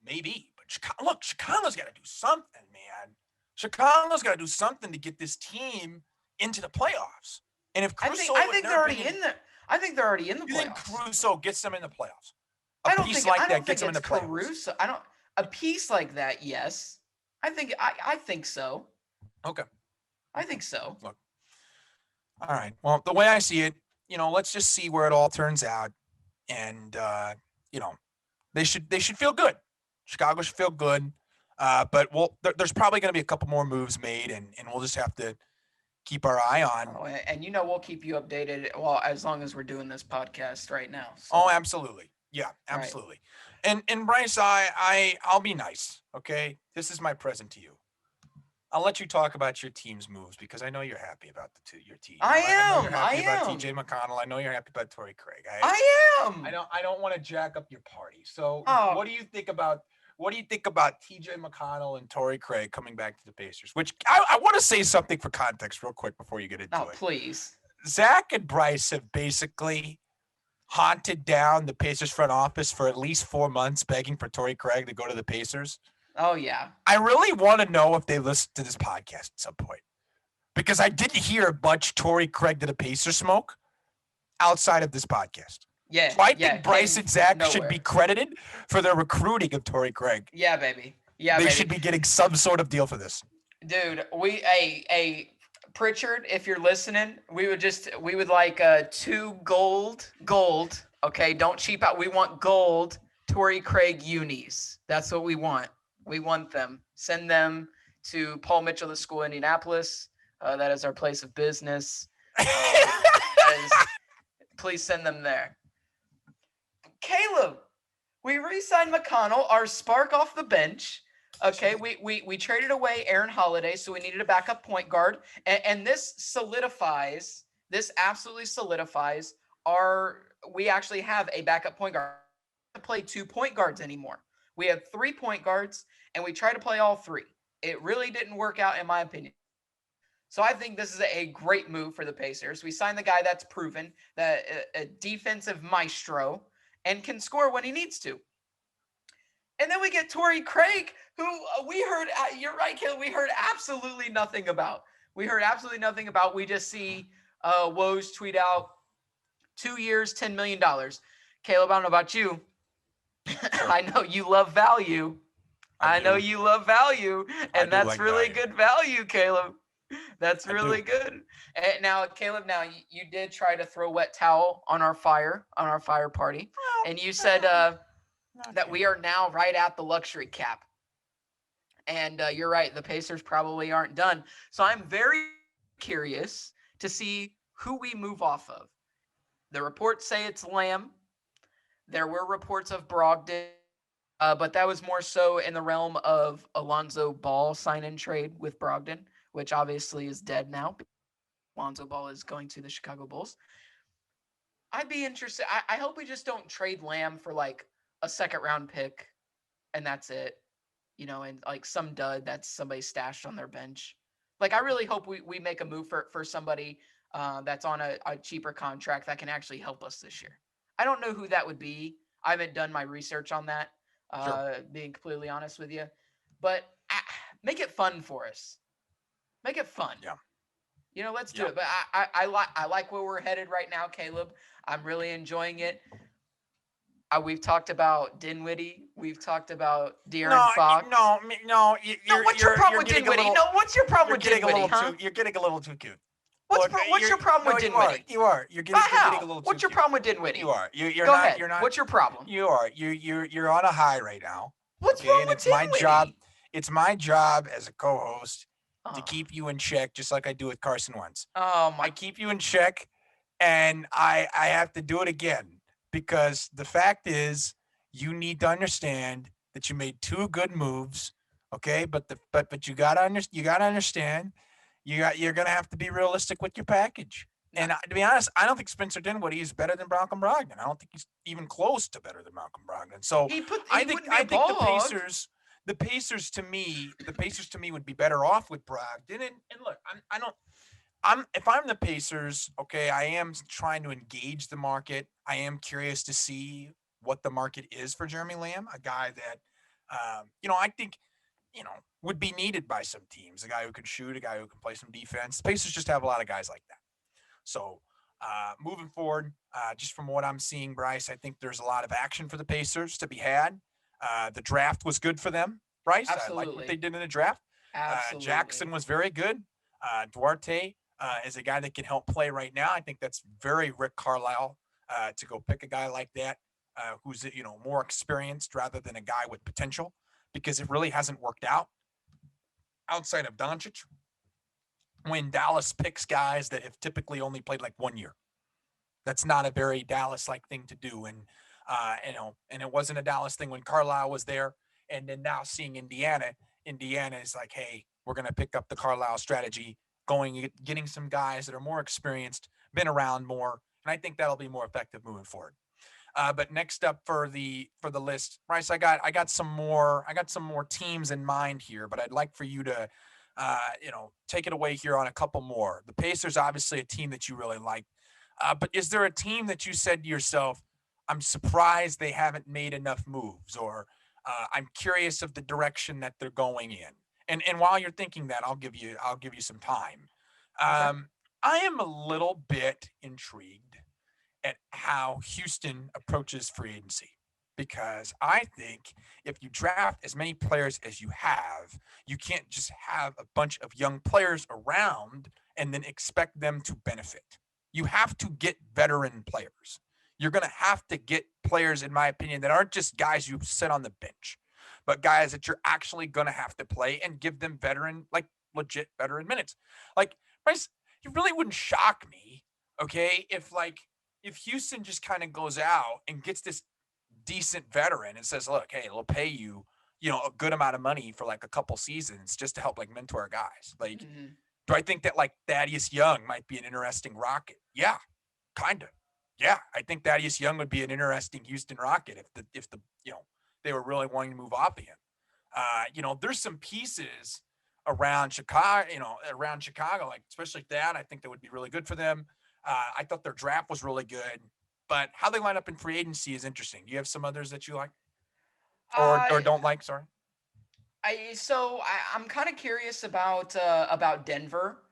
maybe, but Chicago's got to do something, man. Chicago's got to do something to get this team into the playoffs. And if Caruso, I think they're already in there. I think they're already in the playoffs. You think Caruso gets them in the playoffs? I don't think it's Caruso. A piece like that, yes. I think so. Okay. I think so. Look. All right. Well, the way I see it, you know, let's just see where it all turns out. And you know, they should feel good. Chicago should feel good. But there's probably going to be a couple more moves made, and we'll just have to keep our eye on. Oh, and you know, we'll keep you updated. Well, as long as we're doing this podcast right now. So. Oh, absolutely. Yeah, absolutely. Right. And Bryce, I'll be nice. Okay, this is my present to you. I'll let you talk about your team's moves because I know you're happy about your team. I am. You're happy about TJ McConnell. I know you're happy about Torrey Craig. I am. I don't want to jack up your party. So what do you think about TJ McConnell and Torrey Craig coming back to the Pacers? Which I want to say something for context real quick before you get into it. Oh, please. Zach and Bryce have basically haunted down the Pacers front office for at least 4 months, begging for Torrey Craig to go to the Pacers. Oh, yeah. I really want to know if they listen to this podcast at some point, because I didn't hear much Torrey Craig to the Pacers smoke outside of this podcast. Yeah. So I think Bryce and Zach should be credited for their recruiting of Torrey Craig. Yeah, baby. They should be getting some sort of deal for this. Dude, Pritchard, if you're listening, we would like 2 gold. Okay, don't cheap out. We want gold Torrey Craig unis. That's what we want. We want them. Send them to Paul Mitchell, the school, Indianapolis. That is our place of business. Please send them there. Caleb, we re-signed McConnell, our spark off the bench. Okay, we traded away Aaron Holiday, so we needed a backup point guard. And this absolutely solidifies we actually have a backup point guard. We don't play 2 point guards anymore. We have 3 point guards, and we try to play all 3. It really didn't work out, in my opinion. So I think this is a great move for the Pacers. We signed the guy that's proven, that a defensive maestro, and can score when he needs to. And then we get Torrey Craig, who we heard, you're right, Caleb, we heard absolutely nothing about. We just see Woj tweet out 2 years, $10 million. Caleb, I don't know about you. I know you love value. I know you love value, and that's like really good value, Caleb. That's really good. And now, Caleb, you did try to throw wet towel on our fire party, and you said that we are now right at the luxury cap. And you're right, the Pacers probably aren't done. So I'm very curious to see who we move off of. The reports say it's Lamb. There were reports of Brogdon, but that was more so in the realm of Alonzo Ball sign-in trade with Brogdon, which obviously is dead now. Alonzo Ball is going to the Chicago Bulls. I'd be interested. I hope we just don't trade Lamb for like a second-round pick, and that's it. And like some dud that's somebody stashed on their bench. Like, I really hope we make a move for somebody that's on a cheaper contract that can actually help us this year. I don't know who that would be. I haven't done my research on that, being completely honest with you. But make it fun for us. Make it fun. Yeah. Let's do it. But I like where we're headed right now, Caleb. I'm really enjoying it. We've talked about Dinwiddie. We've talked about De'Aaron Fox. What's your problem with Dinwiddie? What's your problem with Dinwiddie, huh? You're getting a little too cute. What's your problem with Dinwiddie? You are. You're getting a little too cute. What's your problem with Dinwiddie? You are. You're Go not. ahead. You're not. What's your problem? You are. You're on a high right now. What's wrong with Dinwiddie? It's my job as a co-host to keep you in check, just like I do with Carson Wentz. I keep you in check, and I have to do it again. Because the fact is, you need to understand that you made 2 good moves, okay? But you gotta understand, you're gonna have to be realistic with your package. No. And to be honest, I don't think Spencer Dinwiddie is better than Malcolm Brogdon. I don't think he's even close to better than Malcolm Brogdon. So I think the Pacers to me would be better off with Brogdon. And look, if I'm the Pacers, okay, I am trying to engage the market. I am curious to see what the market is for Jeremy Lamb, a guy that, I think, would be needed by some teams, a guy who can shoot, a guy who can play some defense. The Pacers just have a lot of guys like that. So moving forward, just from what I'm seeing, Bryce, I think there's a lot of action for the Pacers to be had. The draft was good for them, Bryce. Absolutely. I like what they did in the draft. Absolutely. Jackson was very good. Duarte is a guy that can help play right now. I think that's very Rick Carlisle to go pick a guy like that who's more experienced rather than a guy with potential, because it really hasn't worked out outside of Doncic when Dallas picks guys that have typically only played like 1 year. That's not a very Dallas-like thing to do, and it wasn't a Dallas thing when Carlisle was there. And then now seeing Indiana is like, hey, we're going to pick up the Carlisle strategy, getting some guys that are more experienced, been around more, and I think that'll be more effective moving forward. But next up for the list, Bryce, I got some more teams in mind here, but I'd like for you to take it away here on a couple more. The Pacers, obviously a team that you really like, but is there a team that you said to yourself, I'm surprised they haven't made enough moves, or I'm curious of the direction that they're going in? And while you're thinking that, I'll give you some time. I am a little bit intrigued at how Houston approaches free agency, because I think if you draft as many players as you have, you can't just have a bunch of young players around and then expect them to benefit. You have to get veteran players. You're going to have to get players, in my opinion, that aren't just guys you sit on the bench, but guys that you're actually going to have to play and give them legit veteran minutes. Like, Bryce, it really wouldn't shock me, okay, if Houston just kind of goes out and gets this decent veteran and says, look, hey, we'll pay you, a good amount of money for like a couple seasons just to help mentor guys. Do I think that Thaddeus Young might be an interesting Rocket? Yeah, kind of. Yeah, I think Thaddeus Young would be an interesting Houston Rocket if they were really wanting to move off of him. There's some pieces around Chicago, like especially that. I think that would be really good for them. I thought their draft was really good, but how they line up in free agency is interesting. Do you have some others that you like? or don't like? Sorry. I'm kind of curious about Denver.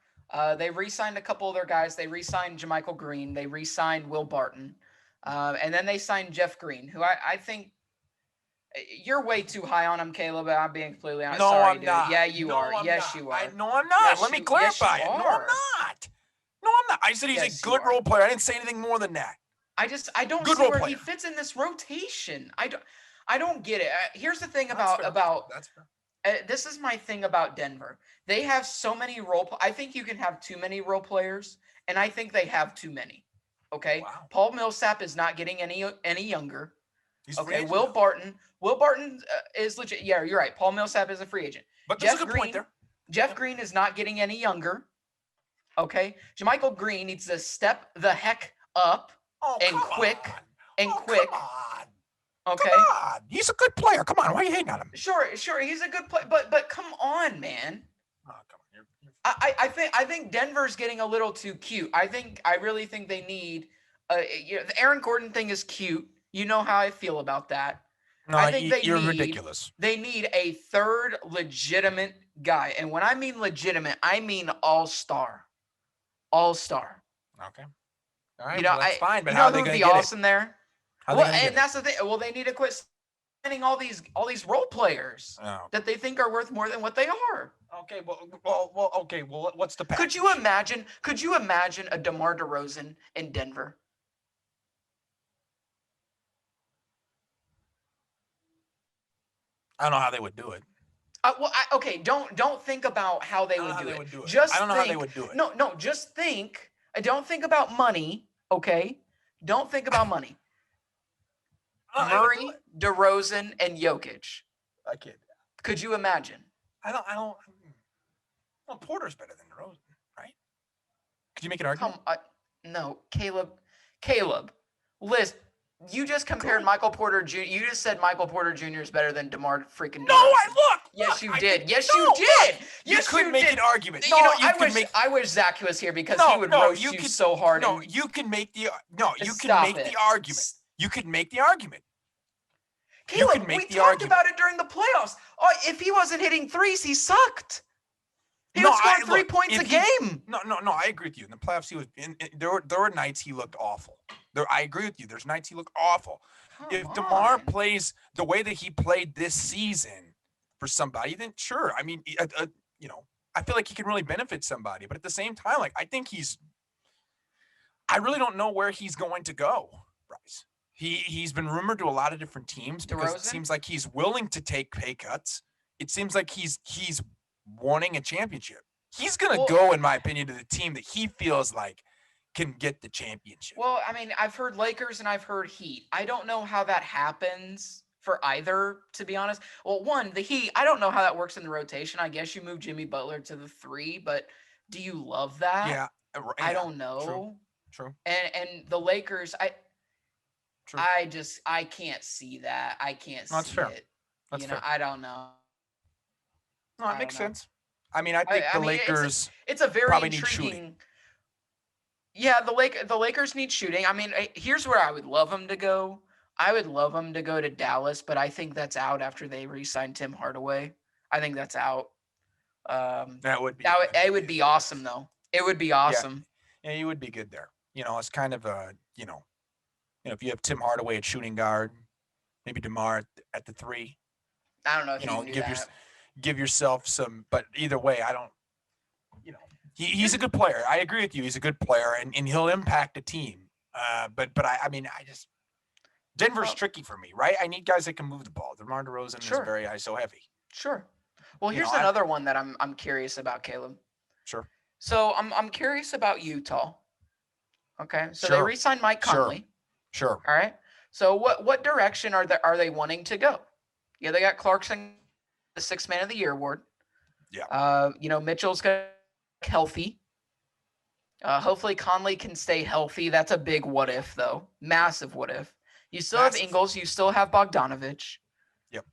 They re-signed a couple of their guys. They re-signed JaMychal Green. They re-signed Will Barton, and then they signed Jeff Green, who I think you're way too high on him, Caleb. I'm being completely honest. No, Sorry, I'm dude. not. Yeah, you No, are. I'm Yes, not. you are. No, I'm not. Yes, Let me you clarify it. No, I'm are. not. No, I'm not. I said he's Yes, a you good are. role player. I didn't say anything more than that. I don't Good see role where player. he fits in this rotation. I don't get it. Here's the thing That's fair. about That's fair. this is my thing about Denver. They have so many I think you can have too many role players, and I think they have too many. Okay. Wow. Paul Millsap is not getting any younger. He's okay. free Will Barton is legit. Yeah, you're right. Paul Millsap is a free agent. But there's a good point there. Jeff Green is not getting any younger. Okay. JaMychal Green needs to step the heck up and quick. On. And quick. Come on. Okay. Come on. He's a good player. Come on. Why are you hating on him? Sure. He's a good player, but come on, man. Oh, come on. I think Denver's getting a little too cute. I really think they need the Aaron Gordon thing is cute. You know how I feel about that. No, I think you're ridiculous. They need a third legitimate guy. And when I mean legitimate, I mean all-star. All-star. Okay. All right. Well, that's fine, but how how are are they they going to be get awesome it? there? Well, and that's the thing. Well, they need to quit signing all these role players that they think are worth more than what they are. Okay. Okay. Well, what's the package? Could you imagine a DeMar DeRozan in Denver? I don't know how they would do it. Don't think about how they would do it. I don't know how they would do it. No, just think. Don't think about money, okay? Don't think about money. Murray, DeRozan, and Jokic. I can't. Could you imagine? I don't. Well, Porter's better than DeRozan, right? Could you make an argument? No, Caleb, Liz, you just compared Michael Porter Jr. You just said Michael Porter Jr. is better than DeMar freaking DeRozan. No, Yes, you did. Yes, you did. You could make an argument. I wish Zach was here because he would roast you so hard. No, you can make the argument. You could make the argument. Caleb, we talked about it during the playoffs. Oh, if he wasn't hitting threes, he sucked. He was scoring 3 points a game. No. I agree with you. In the playoffs, he was. There were nights he looked awful. I agree with you. There's nights he looked awful. If DeMar plays the way that he played this season for somebody, then sure. I mean, I feel like he can really benefit somebody. But at the same time, like I really don't know where he's going to go, Bryce. He's been rumored to a lot of different teams because it seems like he's willing to take pay cuts. It seems like he's wanting a championship. He's going to go, in my opinion, to the team that he feels like can get the championship. Well, I mean, I've heard Lakers and I've heard Heat. I don't know how that happens for either, to be honest. Well, the Heat, I don't know how that works in the rotation. I guess you move Jimmy Butler to the 3, but do you love that? Yeah. I don't know. True. And the Lakers, True. I can't see that. I can't That's see fair. it. That's fair. I don't know. No, it makes sense. I mean, I think the Lakers it's a very probably intriguing. need shooting. Yeah, the Lakers need shooting. I mean, here's where I would love them to go. I would love them to go to Dallas, but I think that's out after they re-sign Tim Hardaway. I think that's out. That would be. It would be awesome though. It would be awesome. Yeah, you would be good there. It's kind of if you have Tim Hardaway at shooting guard, maybe DeMar at the 3. I don't know if you can do that. Give yourself some, but either way, I don't. He's a good player. I agree with you. He's a good player, and he'll impact a team. But I mean, Denver's tricky for me, right? I need guys that can move the ball. DeMar DeRozan is very ISO heavy. Sure. Well, here's another one that I'm curious about, Caleb. Sure. So I'm curious about Utah. Okay. So they re-signed Mike Conley. Sure. All right. So what direction are they wanting to go? Yeah, they got Clarkson, the 6th Man of the Year award. Yeah. Mitchell's got healthy. Hopefully Conley can stay healthy. That's a big what if, though. Massive what if. You still have Ingles. You still have Bogdanovich. Yep.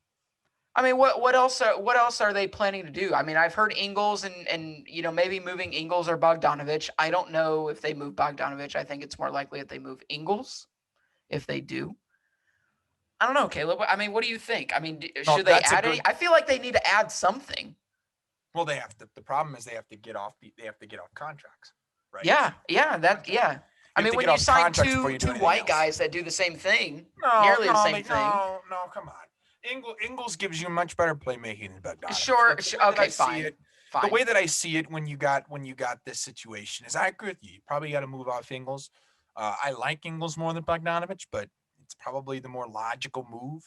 I mean, what else are they planning to do? I mean, I've heard Ingles and maybe moving Ingles or Bogdanovich. I don't know if they move Bogdanovich. I think it's more likely that they move Ingles if they do. I don't know, Caleb. I mean, what do you think? I mean, No, should they add any? I feel like they need to add something. Well, they have to. The problem is they have to get off contracts, right? Yeah. I mean, when you sign two white guys that do the same thing, nearly the same thing. No, come on. Ingles gives you much better playmaking than Bogdanovich. Sure. Okay, fine. The way that I see it when you got this situation is I agree with you. You probably got to move off Ingles. I like Ingles more than Bogdanovich, but it's probably the more logical move.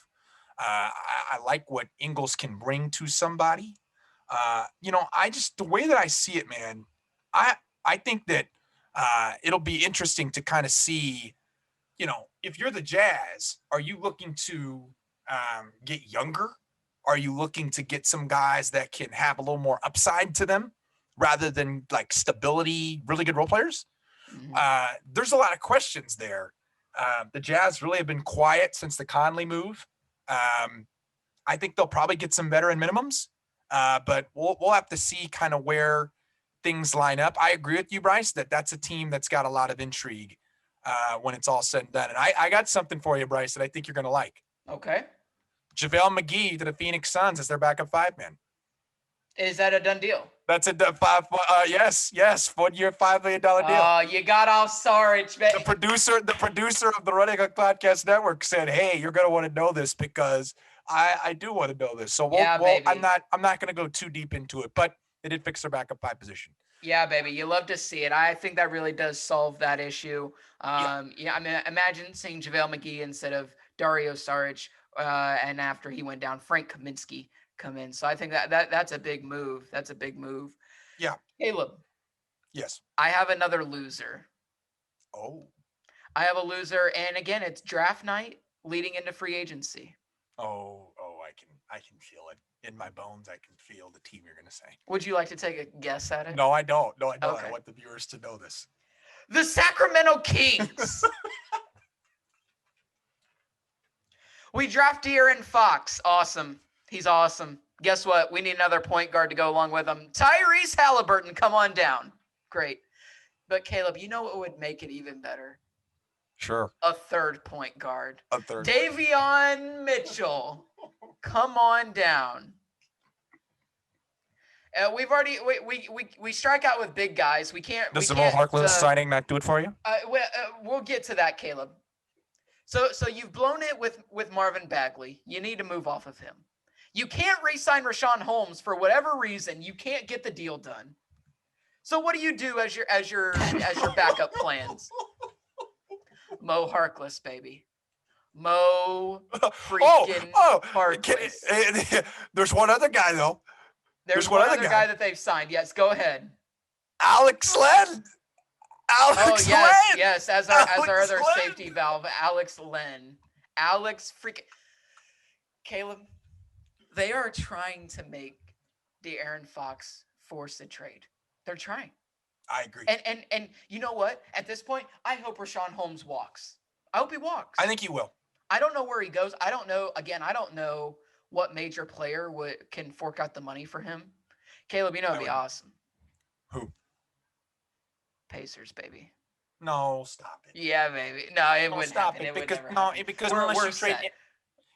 I like what Ingles can bring to somebody. The way that I see it, man, I think that it'll be interesting to kind of see, if you're the Jazz, are you looking to get younger? Are you looking to get some guys that can have a little more upside to them rather than like stability, really good role players? Mm-hmm. There's a lot of questions there. The Jazz really have been quiet since the Conley move. I think they'll probably get some veteran minimums, but we'll have to see kind of where things line up. I agree with you, Bryce, that's a team that's got a lot of intrigue when it's all said and done. And I got something for you, Bryce, that I think you're going to like. Okay. JaVale McGee to the Phoenix Suns as their backup 5-man. Is that a done deal? That's a yes, 1 year, $5 million deal. Oh, you got off Sarge, man. The producer of the Running Hook Podcast Network said, "Hey, you're gonna want to know this because I do want to know this." So I'm not gonna go too deep into it, but they did fix their backup 5 position. Yeah, baby, you love to see it. I think that really does solve that issue. I mean, imagine seeing JaVale McGee instead of Dario Saric, and after he went down, Frank Kaminsky come in. So I think that's a big move. That's a big move. Yeah. Caleb. Yes. I have another loser. Oh. I have a loser, and again, it's draft night leading into free agency. Oh, I can feel it in my bones. I can feel the team you're going to say. Would you like to take a guess at it? No, I don't. No, I don't. Okay. I want the viewers to know this. The Sacramento Kings. We draft De'Aaron Fox. Awesome. He's awesome. Guess what? We need another point guard to go along with him. Tyrese Halliburton, come on down. Great. But Caleb, you know what would make it even better? Sure. A third point guard. A third. Davion Mitchell. Come on down. We've already we strike out with big guys. We can't. Does the Mo Harkless signing not do it for you? We'll get to that, Caleb. So you've blown it with Marvin Bagley. You need to move off of him. You can't re-sign Rashawn Holmes for whatever reason. You can't get the deal done. So what do you do as your backup plans? Mo Harkless, baby. Mo freaking Harkless. There's one other guy though. There's one other guy that they've signed. Yes, go ahead. Alex Len. Yes, as our other safety valve, Alex Len. Alex freaking Caleb. They are trying to make De'Aaron Fox force a trade. They're trying. I agree. And you know what? At this point, I hope Rashawn Holmes walks. I hope he walks. I think he will. I don't know where he goes. I don't know. Again, I don't know what major player can fork out the money for him. Caleb, you know it'd be awesome. Who? Pacers, baby. No, stop it. Yeah, baby. No, it wouldn't happen. It would never happen. Because we're set.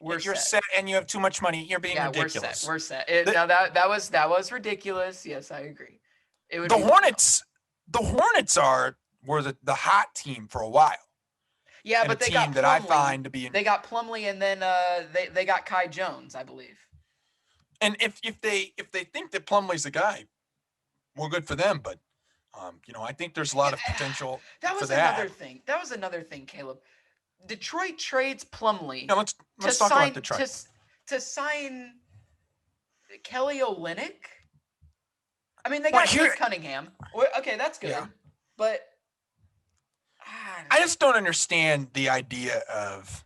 You're set and you have too much money. You're being ridiculous. We're set. Now that was ridiculous. Yes, I agree. It would. The Hornets were the hot team for a while. Yeah, but they got Plumlee. That I find to be. They got Plumlee, and then they got Kai Jones, I believe. And if they think that Plumlee's the guy, well, good for them. But I think there's a lot of potential. That was another thing. That was another thing, Caleb. Detroit trades Plumlee. Now let's talk about Detroit. To sign Kelly Olynyk. I mean, they got Kate Cunningham. Okay, that's good. Yeah. But I just don't understand the idea of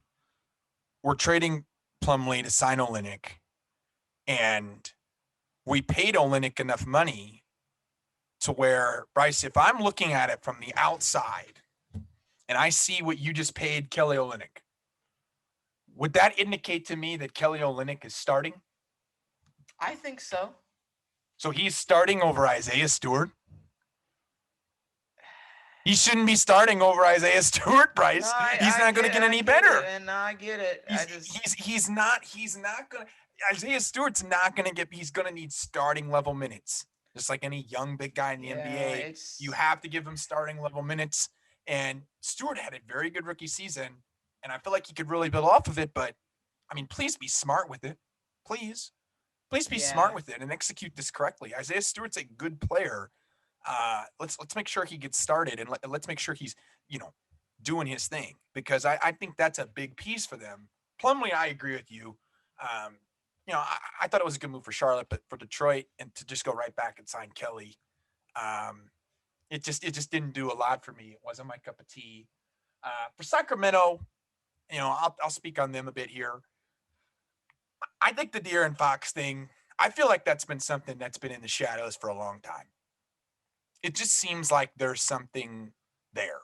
we're trading Plumlee to sign Olynyk, and we paid Olynyk enough money to where, Bryce, if I'm looking at it from the outside and I see what you just paid Kelly Olynyk, would that indicate to me that Kelly Olynyk is starting? I think so. So he's starting over Isaiah Stewart? He shouldn't be starting over Isaiah Stewart, Bryce. He's not going to get any better. And I get it. He's not going to. Isaiah Stewart's not going to get. He's going to need starting level minutes, just like any young big guy in the NBA. You have to give him starting level minutes. And Stewart had a very good rookie season, and I feel like he could really build off of it. But I mean, please be smart with it. Please be smart with it and execute this correctly. Isaiah Stewart's a good player. Let's make sure he gets started, and let's make sure he's doing his thing, because I think that's a big piece for them. Plumlee, I agree with you. I thought it was a good move for Charlotte, but for Detroit and to just go right back and sign Kelly, it just didn't do a lot for me. It wasn't my cup of tea. For Sacramento, I'll speak on them a bit here. I think the De'Aaron Fox thing, I feel like that's been something that's been in the shadows for a long time. It just seems like there's something there.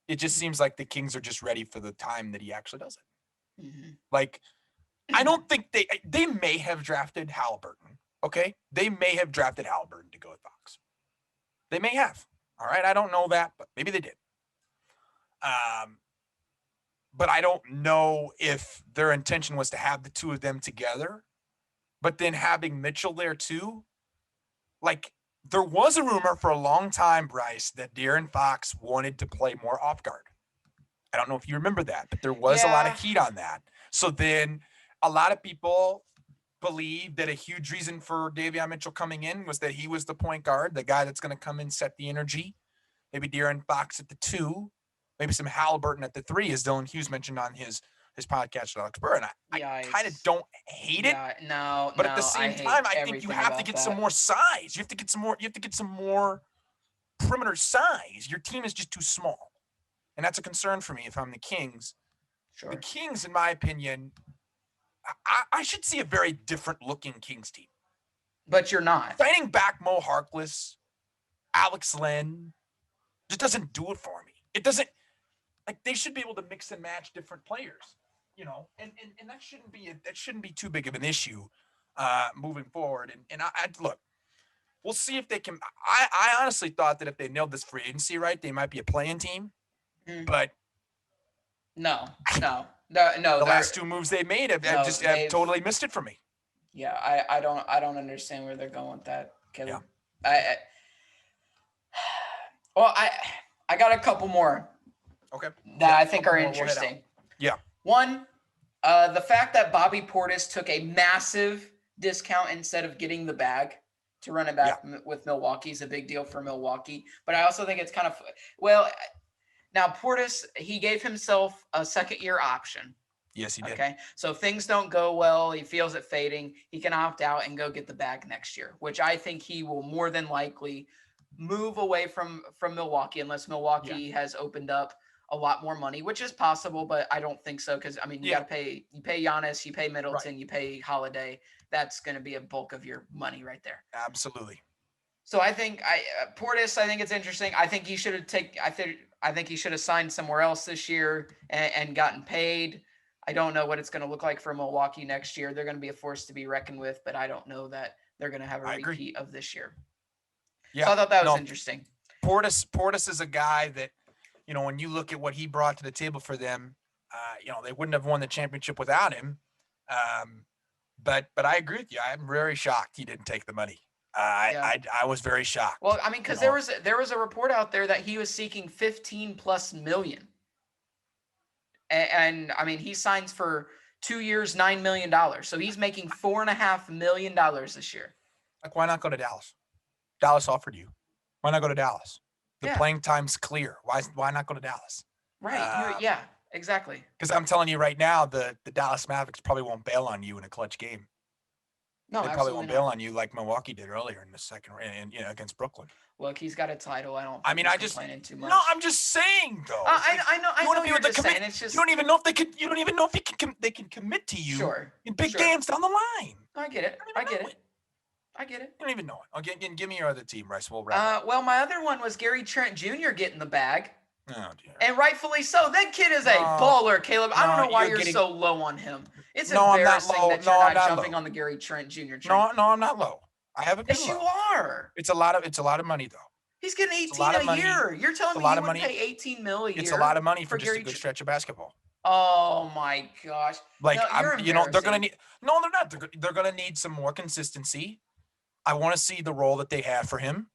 It just seems like the Kings are just ready for the time that he actually does it. Mm-hmm. Like, I don't think they may have drafted Halliburton. Okay. They may have drafted Halliburton to go with Fox. They may have. All right. I don't know that, but maybe they did. But I don't know if their intention was to have the two of them together, but then having Mitchell there too. Like, there was a rumor for a long time, Bryce, that De'Aaron Fox wanted to play more off guard. I don't know if you remember that, but there was a lot of heat on that. So then a lot of people believe that a huge reason for Davion Mitchell coming in was that he was the point guard, the guy that's going to come in, set the energy. Maybe De'Aaron Fox at the 2, maybe some Halliburton at the 3, as Dylan Hughes mentioned on his podcast with Alex Burr. And I kind of don't hate it. But at the same time, I think you have to get some more size. You have to get some more perimeter size. Your team is just too small. And that's a concern for me if I'm the Kings. Sure. The Kings, in my opinion, I should see a very different looking Kings team. But you're not. Signing back Mo Harkless, Alex Len, just doesn't do it for me. It doesn't, like, they should be able to mix and match different players, and that shouldn't be too big of an issue moving forward. And I look, we'll see if they can. I honestly thought that if they nailed this free agency right, they might be a play-in team. But no. The last 2 moves they made have totally missed it for me. Yeah, I don't understand where they're going with that, Caleb. Yeah. I got a couple more. Okay. That I think are interesting. Yeah. One, the fact that Bobby Portis took a massive discount instead of getting the bag to run it back with Milwaukee is a big deal for Milwaukee. But I also think it's kind of now Portis, he gave himself a second-year option. Yes, he did. Okay, so if things don't go well, he feels it fading, he can opt out and go get the bag next year, which I think he will more than likely move away from Milwaukee unless Milwaukee has opened up a lot more money, which is possible, but I don't think so because, I mean, you got to pay Giannis, you pay Middleton, you pay Holiday. That's going to be a bulk of your money right there. Absolutely. So I think Portis, I think it's interesting. I think he should have signed somewhere else this year and gotten paid. I don't know what it's going to look like for Milwaukee next year. They're going to be a force to be reckoned with, but I don't know that they're going to have a repeat of this year. Yeah, so I thought that was interesting. Portis is a guy that, when you look at what he brought to the table for them, they wouldn't have won the championship without him. But I agree with you. I'm very shocked he didn't take the money. I was very shocked. Well, I mean, because there was a report out there that he was seeking $15+ million. And I mean, he signs for 2 years, $9 million. So he's making $4.5 million this year. Like, why not go to Dallas? Dallas offered you. Why not go to Dallas? The playing time's clear. Why not go to Dallas? Right. Yeah, exactly. Because I'm telling you right now, the Dallas Mavericks probably won't bail on you in a clutch game. No, they probably won't bail on you like Milwaukee did earlier in the second round, against Brooklyn. Look, he's got a title. I'm just saying though. I know you're just saying. It's just you don't even know if they could. You don't even know if they can commit to you. In big games down the line. I get it. I get it. You don't even know it. Okay, give me your other team, Bryce. We'll wrap up. Well, my other one was Gary Trent Jr. getting the bag. Oh dear. And rightfully so. That kid is a baller, Caleb. I don't know why you're so low on him. It's embarrassing that you're not jumping on the Gary Trent Jr. train. No, I'm not low. I have a Yes, you are. It's a lot of money though. He's getting It's 18 a lot of a money. year. You're It's telling a me lot you of wouldn't money. pay 18 mil a year? It's a lot of money for just a Gary good stretch of basketball. Oh my gosh. Like No, you're they're gonna embarrassing. need. No, they're not. They're gonna need some more consistency. I want to see the role that they have for him.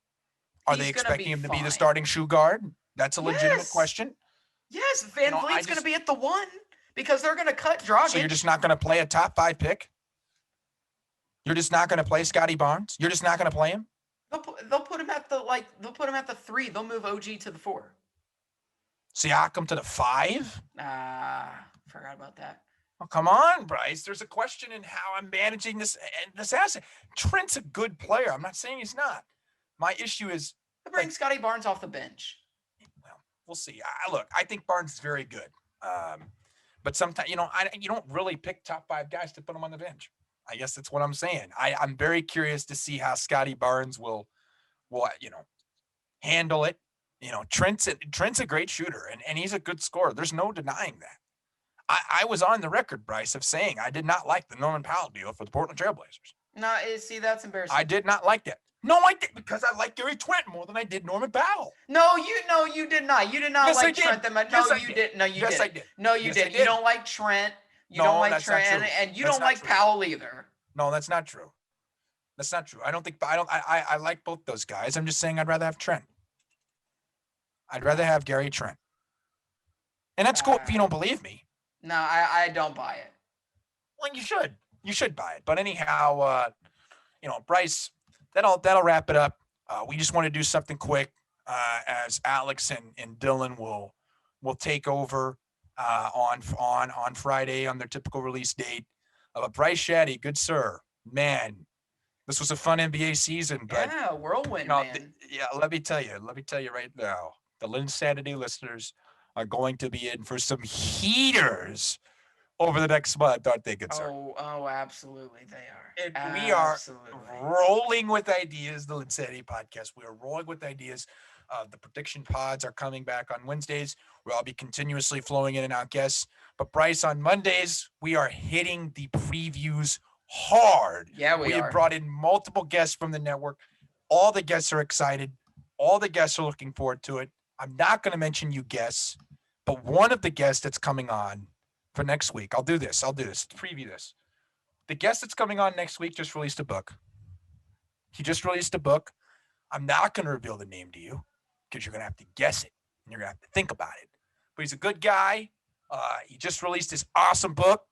Are they He's gonna be expecting him to be the fine. starting shoe guard? That's a legitimate Yes. question. Yes, Van I Vliet's going to just be at the 1 because they're going to cut so you're just Dragic. not going to play a top 5 pick. You're just not going to play Scotty Barnes. You're just not going to play him. They'll put him at the 3. They'll move OG to the 4. Siakam to the 5. Forgot about that. Oh, come on, Bryce. There's a question in how I'm managing this asset. Trent's a good player. I'm not saying he's not. My issue is Bring Scotty Barnes off the bench. Well, we'll see. Look, I think Barnes is very good. But sometimes, you don't really pick top 5 guys to put them on the bench. I guess that's what I'm saying. I'm very curious to see how Scotty Barnes will handle it. Trent's a great shooter and he's a good scorer. There's no denying that. I was on the record, Bryce, of saying I did not like the Norman Powell deal for the Portland Trailblazers. No, see, that's embarrassing. I did not like that. No, I did because I like Gary Trent more than I did Norman Powell. No, you did not. You did not Yes, like I did. Trent. Yes, I you did. did. No, you Yes, did. I did. No, you Yes, I did. did. You don't like Trent. You No, don't like that's not Trent, true. and you That's don't not like true. Powell either. No, that's not true. That's not true. I like both those guys. I'm just saying I'd rather have Trent. I'd rather have Gary Trent. And that's cool if you don't believe me. No, I don't buy it. Well, you should. You should buy it. But anyhow, Bryce, that'll wrap it up. We just want to do something quick as Alex and Dylan will take over on Friday on their typical release date. Bryce Shadday, good sir, man. This was a fun NBA season, but yeah, whirlwind, man. Let me tell you right now, the LynnSanity listeners are going to be in for some heaters over the next month, aren't they, good sir? Oh, absolutely, they are. And we are rolling with ideas. The LynnSanity podcast. We are rolling with ideas. The prediction pods are coming back on Wednesdays, where I'll be continuously flowing in and out guests. But Bryce, on Mondays, we are hitting the previews hard. Yeah, we are. have brought in multiple guests from the network. All the guests are excited. All the guests are looking forward to it. I'm not going to mention you guests, but one of the guests that's coming on for next week, I'll do this. Let's preview this. The guest that's coming on next week just released a book. He just released a book. I'm not going to reveal the name to you because you're going to have to guess it and you're going to have to think about it. But he's a good guy. He just released his awesome book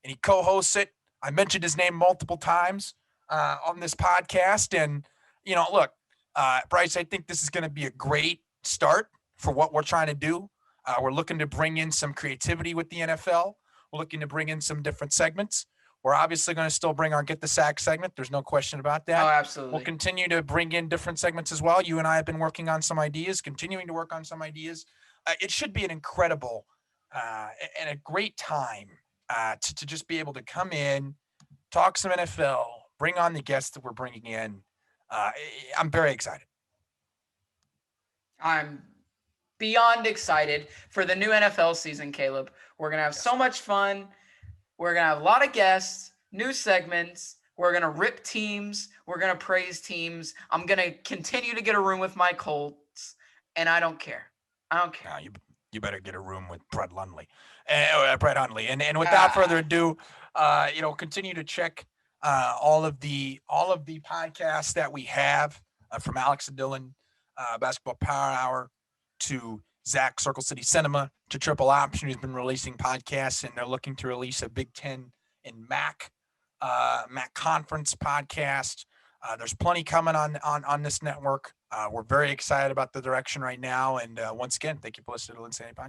and he co-hosts it. I mentioned his name multiple times on this podcast. And, look, Bryce, I think this is going to be a great start for what we're trying to do. We're looking to bring in some creativity with the NFL. We're looking to bring in some different segments. We're obviously going to still bring our Get the Sack segment. There's no question about that. Oh, absolutely. We'll continue to bring in different segments as well. You and I have been working on some ideas, continuing to work on some ideas. It should be an incredible and a great time to just be able to come in, talk some NFL, bring on the guests that we're bringing in. I'm very excited. I'm beyond excited for the new NFL season, Caleb. We're going to have so much fun. We're going to have a lot of guests, new segments. We're going to rip teams. We're going to praise teams. I'm going to continue to get a room with my Colts, and I don't care. No, you better get a room with Brett Hundley. And without further ado, continue to check all of the podcasts that we have from Alex and Dylan, Basketball Power Hour, to Zach, Circle City Cinema, to Triple Option, who's been releasing podcasts, and they're looking to release a Big Ten and MAC conference podcast. There's plenty coming on this network. We're very excited about the direction right now. And once again, thank you for listening to the LynnSanity podcast.